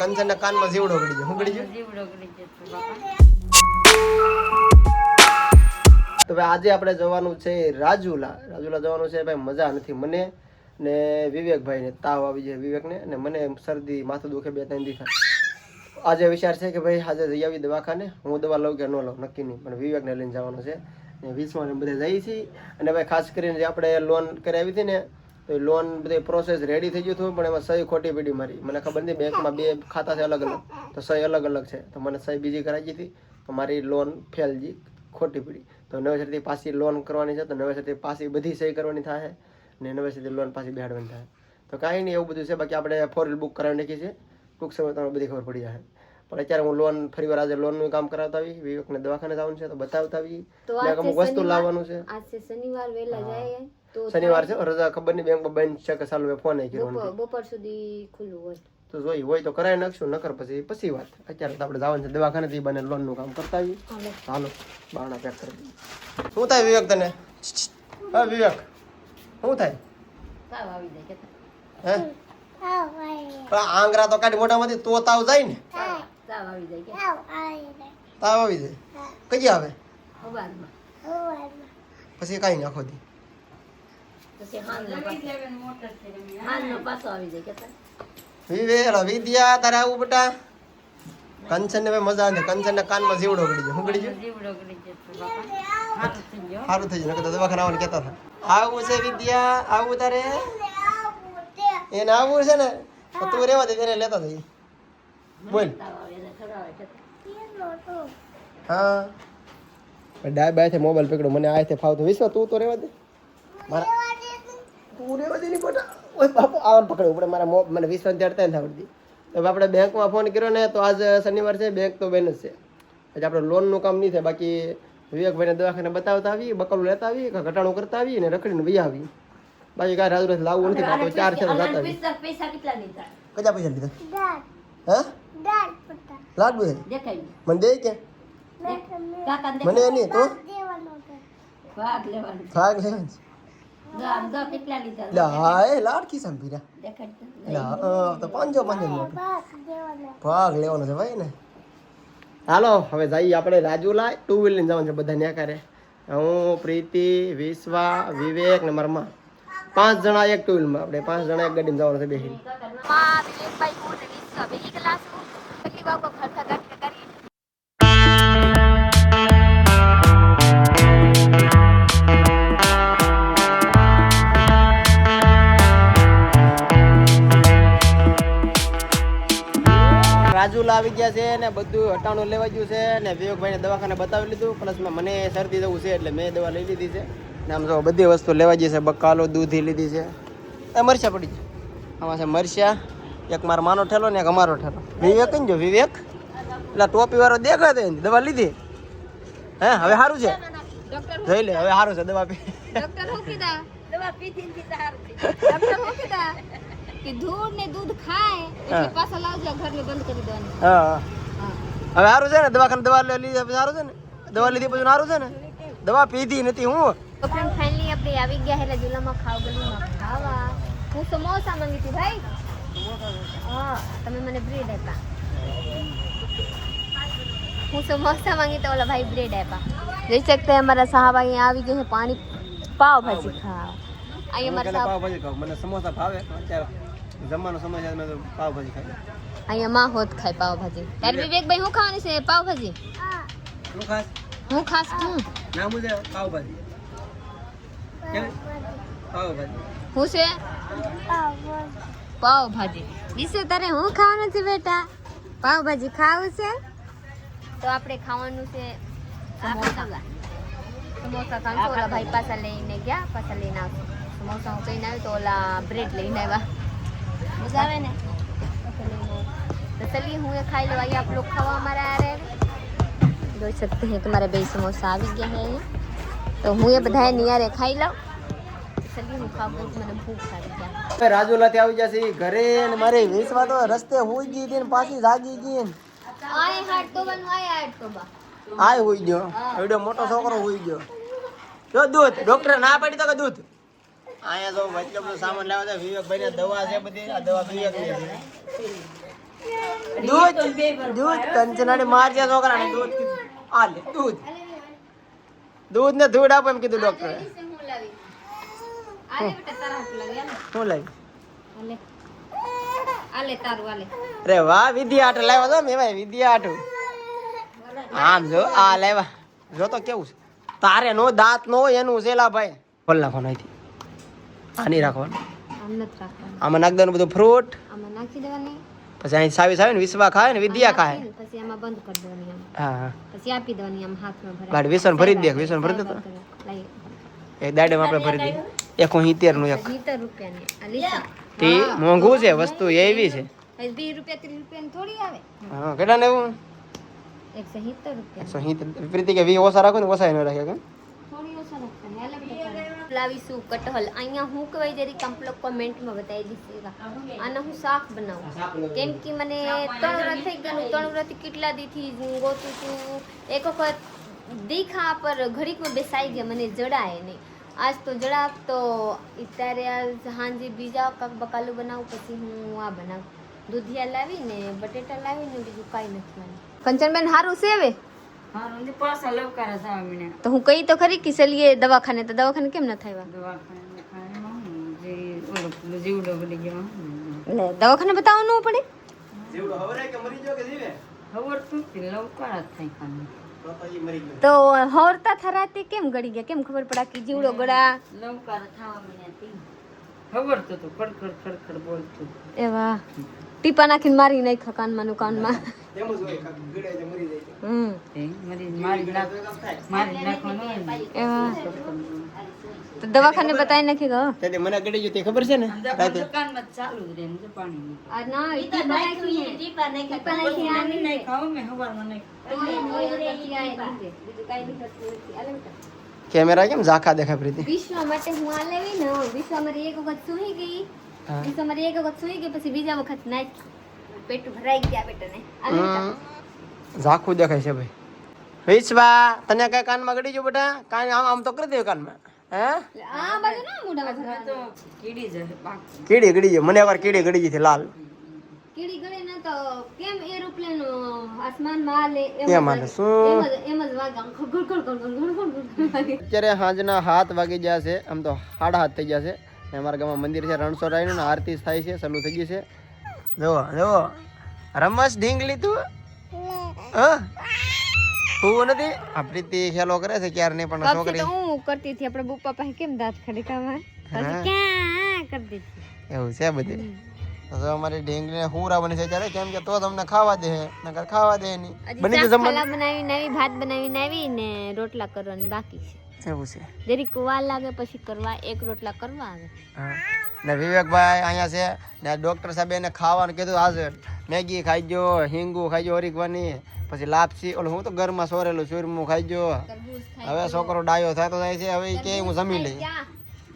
કંચનના કાનમાં જીવડો ગળી ગયો. શું ગળી ગયો? જીવડો ગળી ગયો બાપા. તો ભાઈ આજે આપણે જવાનું છે રાજુલા જવાનું છે ભાઈ. મજા નથી મને ને વિવેકભાઈ ને તાવ આવી જાય વિવેકને, અને મને શરદી માથું દુખે 2-3 દી થાય. આજે વિચાર છે કે ભાઈ આજે જઈ આવી દવાખાને. હું દવા લઉં કે ન લઉં નક્કી નહીં, પણ વિવેકને લઈને જવાનું છે. ને 20માં બધા જઈએ છીએ. અને ભાઈ ખાસ કરીને જે આપણે લોન કરાવી હતી ને, તો એ લોન બધી પ્રોસેસ રેડી થઈ ગયું હતું, પણ એમાં સહી ખોટી પડી મારી. મને ખબર નથી, બેંકમાં 2 ખાતા છે અલગ અલગ, તો સહી અલગ અલગ છે. તો મને સહી બીજી કરાવી હતી, તો મારી લોન ફેલ ગઈ, ખોટી પડી. તો નવેસરથી પાછી લોન કરવાની છે, તો નવેસરથી પાછી બધી સહી કરવાની થાય, ને નવેસરથી લોન પાછી બેહાડવાની થાય. તો કાંઈ નહીં, એવું બધું છે. બાકી આપણે 4 બુક કરાવી નાખી છે. ટૂંક સમય તમને બધી ખબર પડી જાય. પણ અત્યારે હું લોન ફરીવાર આજે લોનનું કામ કરાવતા આવી, વિવેકને દવાખાને જવાનું છે તો બતાવતા આવી, અમુક વસ્તુ લાવવાનું છે. આજે શનિવાર વેલા જાય તો શનિવાર છે, રજા ખબર નહીં બેંકમાં બંધ છે કે ચાલુ, મેં ફોન કર્યો. બપોર સુધી ખુલ્લું હોય તો જોઈ હોય તો કરાવી નાખશું, નકર પછી વાત. અત્યારે તો આપણે જવાનું છે દવાખાને, થી બને લોનનું કામ કરતા આવીએ. હાલો બારણા પેક કરી દઈએ. શું થાય વિવેક તને? હા વિવેક શું થાય? તાવ આવી જાય કે હે આંગરા તો કાઢી મોઢામાંથી તો તાવ જાય ને? તાવ આવી જાય કે તાવ આવી જાય કઈ આવે? સવારમાં પછી કઈ નાખો દી પછી હાલનો પાછો આવી જાય કે વિવેક વિદ્યા તારે આવું બેટા. કંચન ને મજા આવે. કંચન ના કાનમાં જીવડો ગળી ગયો. શું ગળી ગયો? જીવડો ગળી ગયો બાપા. સારું થઈ ગયો. સારું થઈ ગયું, નકર તો દવાખાને આવવાનું કહેતા હતા. આવું છે વિદ્યા, આવું તારે એને આવું છે ને, તો તું રેવા દે, તેને લેતા જઈ. બોલ. હા ડાય બાય મોબાઈલ પકડો, મને આ ફાવતો. વિશ્વા તું તો રેવા દે, મારા તું રેવા દે ની બેટા. ઓય બાપુ આમ પકડવું પડે મારા મને વિશ્વાસ ચડતા નથી આવડતી. તો આપણે બેંકમાં ફોન કર્યો ને, તો આજ શનિવાર છે, બેંક તો બેન જ છે. એટલે આપણે લોનનું કામ નહીં થાય. બાકી વિવેકભાઈને દવાખાને બતાવતા આવી, બકલું લેતા આવી, ઘટાડું કરતા આવી ને રખડીને વહી આવી. બાકી કાંઈ રાજુ લાવવું નથી, તો 4 છે જતા આવી. પૈસા કેટલા લીધા? કેટલા પૈસા લીધા? હે લાડુ હે દેખાય મને દે કે કાકા મને નહીં તો ભાગ લેવાનો ભાગ લેવાનું છે. ગામ દો કેટલા લીધા? લા એ લાડકી સંભીરા દેખાય લા તો 5 ભાગ લેવાનો છે ભાઈ ને. હાલો હવે જઈએ આપણે રાજુલા. 2 વ્હીલર લઈને જવાનું છે બધા ન્યા કરે. હું પ્રીતિ વિશ્વા વિવેક ને મારા માં 5 જણા એક 2 વ્હીલમાં. આપણે 5 જણા એક ગાડીમાં જવાનું છે બેસીને. રાજુલા આવી ગયા છે ને, બધું હટાણું લેવા ગયું છે ને. વિવેકભાઈને દવાખાને બતાવી લીધું, પ્લસમાં મને શરદી જવું છે એટલે મેં દવા લઈ લીધી છે ને. આમ જો બધી વસ્તુ લેવા ગઈ છે. બકાલો દૂધી લીધી છે. એ મરચા પડી છે, આમાં છે મરચા. એક મારો માનો ઠેલો ને એક અમારો ઠેલો. વિવેક કઈ જો વિવેક એટલે ટોપી વાળો દેખાતો દવા લીધી. હે હવે સારું છે, જોઈ લે હવે સારું છે. દવા પી ડોક્ટર હું કીધા? દવા પીધી થી સારું થઈ. ડોક્ટર હું કીધા કે ધૂળ ને દૂધ ખાય એટલે પાછા લાવજો, ઘરને બંધ કરી દેવાનું. હા હવે સારું છે ને? દવાખાને દવા લીધી પછી સારું છે ને? દવા લીધી પછી સારું છે ને? દવા પીધી નથી હું. તો ફ્રેન્ડ ફાઇનલી આપણે આવી ગયા હેલા જુલામાં ગલીમાં ખાવા. હું સમોસા માંગી હતી ભાઈ. હા તમે મને બ્રેડ આપ્યા. હું સમોસા માંગી તો ઓલા ભાઈ બ્રેડ આપ્યા. જોઈ શકते हैं हमारा साहब અહીંયા આવી ગયો છે પાણી પાવ ભાજી ખાવા. અહીંયા મારા સાહેબ પાવ ભાજી ખાવ. મને સમોસા ભાવે, અત્યારે જમવાનો સમય છે, મેં પાવ ભાજી ખાઈ. અહીંયા માં હોત ખાય પાવ ભાજી. તારે વિવેકભાઈ હું ખાવાની છે? પાવ ભાજી. હું ખાસ હું ખાસ હું નામ છે પાવ ભાજી. કેમ પાવ ભાજી? હું છે પાવ ભાજી. વિશે તારે હું ખાવાનું છે બેટા? પાવ ભાજી ખાવું છે તો આપણે ખાવાનું છે સમોસા. સમોસા ખાવાનું. ઓલા ભાઈ પાછા લઈને ગયા, પાછા લઈને આવશે સમોસા. હું કહીને આવ્યું તો ઓલા બ્રેડ લઈને આવ્યા. મજા આવે ને? तो चलिए હું એ ખાઈ લો. आइए आप लोग खाओ हमारे आ रहे देख सकते हैं तुम्हारे भाई समोसा આવી ગયા है અહીંયા. તો હું એ બધાએ નિયારે ખાઈ લઉં. ચલીએ હું ખાવ, મને ભૂખ લાગી ગયા. રાજુલા થી આવી જશે ઘરે ને. મારે વિશ્વા તો રસ્તે હોઈ ગઈ હતી ને પાછી જાગી ગઈ ને. આય હાટ તો બન આય હાટ તો બા આય હોઈ ગયો. એડો મોટો છોકરો હોઈ ગયો. જો દૂધ ડોક્ટર ના પાડી તો કે દૂધ. અહીંયા જો એટલો બધો સામાન લાવ્યા છે. વિવેકભાઈ ને દવા છે બધી. આ દવા વિવેક ની છે. દૂધ કંચનાને મારજે છોકરાને દૂધ આ લે દૂધ ને ધૂળ આપો એમ કીધું ડોક્ટરે શું લાવી અરે વાહ વિદ્યા આટો લાવ્યા તો મેવાય વિદ્યા આટો આમ જો આ લાવ્યા જો તો કેવું છે તારે નો દાંત નો હોય એનું છેલા ભાઈ ખોલ નાખવાનું અહીંથી આ નહીં રાખવાનું આમાં નાખ દેવાનું બધું ફ્રૂટ પછી અહીં સાવી સાવી ને વિસવા ખાય ને વિદ્યા ખાય પછી આમાં બંધ કરી દેવાની આમ હા પછી આપી દેવાની આમ હાથમાં ભરાય ગાડી વિસન ભરી દે વિસન ભરી દે તો એક દાડે આપણે ભરી દઈએ 170 નું એક 70 રૂપિયાની આ લીધા તે મોંઘું છે વસ્તુ એવી છે 20 રૂપિયા 30 રૂપિયાની થોડી આવે હા કેટલા ને એવું 170 રૂપિયા 170 પ્રીતિ કે 20 ઓછા રાખો ને ઓછા ન રાખે કે થોડી ઓછા રાખવાની હાલે લાવીશું કટહલ અહીંયા હું કહેવાય જરી કમ્પ્લીટ કોમેન્ટમાં બતાવી દીધી આને હું શાક બનાવું કેમ કે મને 3 વર્ષ થઈ ગયું 3 વર્ષથી કેટલા દીથી ગોતું છું એક વખત દીખા પર ઘડીકમાં બેસાઈ ગયા મને જડાય નહીં આજ તો જડાક તો અત્યારે આજ હાંજે બીજા કાક બકાલું બનાવું પછી હું આ બનાવું દૂધિયા લાવીને બટેટા લાવીને બીજું કાંઈ નથી લાવી કંચનબેન સારું છે હવે તો હું કઈ તો ખરી કે ચલીએ દવાખાને તો દવાખાને કેમ ન થાય દવાખાને બતાવવાનું પડે તો હવરતા થરાતી કેમ ગળી ગયા કેમ ખબર પડા કે જીવડો ગળા એવા ટીપા નાખીને મારી નાખ કાનમાં નું કાનમાં તો દવાખાને બતાવી નાખી ગયો તે મને ગડી જો તે ખબર છે ને રાતે દુકાનમાં ચાલુ જ રહે મુજે પાણી આ ના ઈટી બનાવી છે ટીપા નાખી આની નહીં ખાવ મે હવારમાં નહીં કેમેરા કેમ ઝાકા દેખાય પ્રીતિ વિશ્વ માટે હું આ લેવી ને વિશ્વ મારી એક વખત સુઈ ગઈ વિશ્વ મારી એક વખત સુઈ ગઈ પછી બીજા વખત નાખી પેટ ભરાઈ ગયા બેટાને ઝાખું દેખાય છે ભાઈ વિશ્વા તને કઈ કાનમાં ગડી જો બેટા કાન આમ તો કરી દે કાનમાં હે આ બાજુ ના મોઢામાં તો કીડી ગડી છે મને એકવાર કીડી ગડી ગઈ છે લાલ કીડી ગળે ને તો કેમ એરોપ્લેન આસમાનમાં આલે એમ આલે શું એમ જ વાગા ખગડ અત્યારે સાંજના 7 વાગી ગયા છે આમ તો 7:30 થઈ ગયા છે અમારા ગામમાં મંદિર છે રણછોડરાયનું આરતી થાય છે ચાલુ થઈ ગઈ છે જો જો રમસ ઢીંગલી તું હું નથી આ પ્રીતિ ખેલો કરે છે ક્યારે નહીં પણ છોકરી હું કરતી હતી આપણે બુપ્પા પાસે કેમ દાંત ખડકાવા પછી ક્યાં કરતી હતી એવું છે બધે તો અમારી ઢીંગલીને હુરા બની છે ત્યારે કેમ કે તો તમને ખાવા દે નકર ખાવા દે નહીં બની ગયું જમવાનું બનાવી નવી ભાત બનાવી નવી ને રોટલા કરવાની બાકી છે એવું છે જરી કુવા લાગે પછી કરવા એક રોટલા કરવા આવે ને વિવેકભાઈ અહીંયા છે ને ડોક્ટર સાહેબ એને ખાવાનું કીધું આજે મેગી ખાઈ જો હિંગુ ખાઈ જો હરીકવાની પછી લાપસી ઓલું હું તો ઘરમાં સોરેલું ચૂરમું ખાઈ જો હવે છોકરો ડાયો થતો જાય છે હવે કે હું જમી લઈ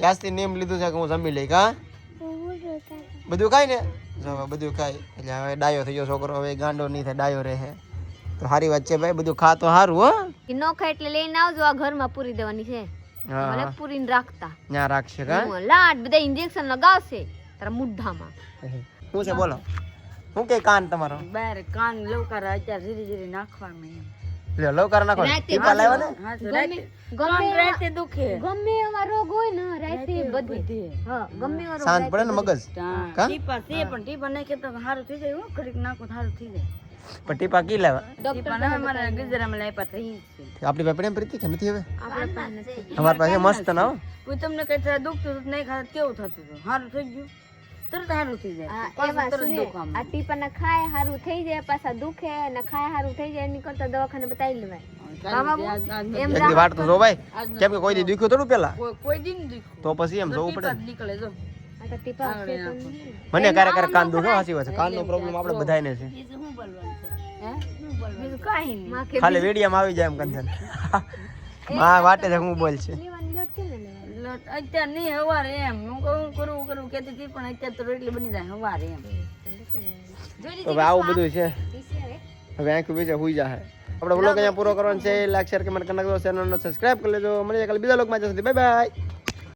યાસથી નેમ લીધું છે કે હું જમી લઈ કા બધું ખાય ને જો બધું ખાય એટલે હવે ડાયો થઈ ગયો છોકરો હવે ગાંડો નહીં થાય ડાયો રહે તો સારી વાત છે ભાઈ બધું ખા તો સારું હો કે નો ખાય એટલે લઈને આવજો આ ઘરમાં પૂરી દેવાની છે ભલે પૂરીને રાખતા ન્યા રાખશે કા લાડ બધા ઇન્જેક્શન લગાવશે તારા મુઢામાં શું છે બોલો હું કે કાન તમારો બાર કાન લવકાર અત્યારે ધીરે ધીરે નાખવાનું લ્યો લવકાર નાખો ટીપા લાવ્યો ને ગમે રાતે દુખે ગમે એવા રોગ હોય ને રાતે બધે હા ગમે એવા રોગ શાંત પડે ને મગજ કા ટીપા છે પણ ટીપા નાખે તો સારું થઈ જાય હો ઘડીક નાખો સારું થઈ જાય પણ ટીપા કી લાવ્યા ડોક્ટર ના મારા ગુજરાતમાં લાવ્યા થઈ છે આપણી પાસે પ્રેમ પ્રીતિ કે નથી હવે આપણે પાસે નથી અમારી પાસે મસ્ત ના હો કોઈ તમને કઈ થા દુખતું નહીં ખાતા કેવું થતું હતું સારું થઈ ગયું તરત સારું થઈ જાય આ ટીપા ના ખાય સારું થઈ જાય પાછા દુખે ને ખાય સારું થઈ જાય એની કરતા દવાખાને બતાવી લેવાય એક દી વાટ તો જો ભાઈ કેમ કે કોઈ દી દુખ્યું થોડું પેલા કોઈ દિન દુખ્યું તો પછી એમ જોવું પડે નીકળે જો આ ટીપા મને ક્યારે કાન દુખે સાચી વાત છે કાન નો પ્રોબ્લેમ આપણે બધાયને છે શું બોલવાનું છે હે બીજું કાઈ નહીં ખાલી વિડિયામાં આવી જાય એમ કંચન માં વાટે છે હું બોલ છે લોટ અત્યારે નહીં હવારે એમ હું કરું કેતી હતી પણ અત્યારે તો રોટલી બની જાય હવારે એમ હવે આવું બધું છે હવે આંખ બીજે હુઈ જાય આપણે વ્લોગ અહીંયા પૂરો કરવાનો છે લાઈક શેર કમેન્ટ કરી નાખજો ચેનલને સબસ્ક્રાઇબ કરી લેજો મળીએ કાલે બીજા વ્લોગમાં જશે બાય બાય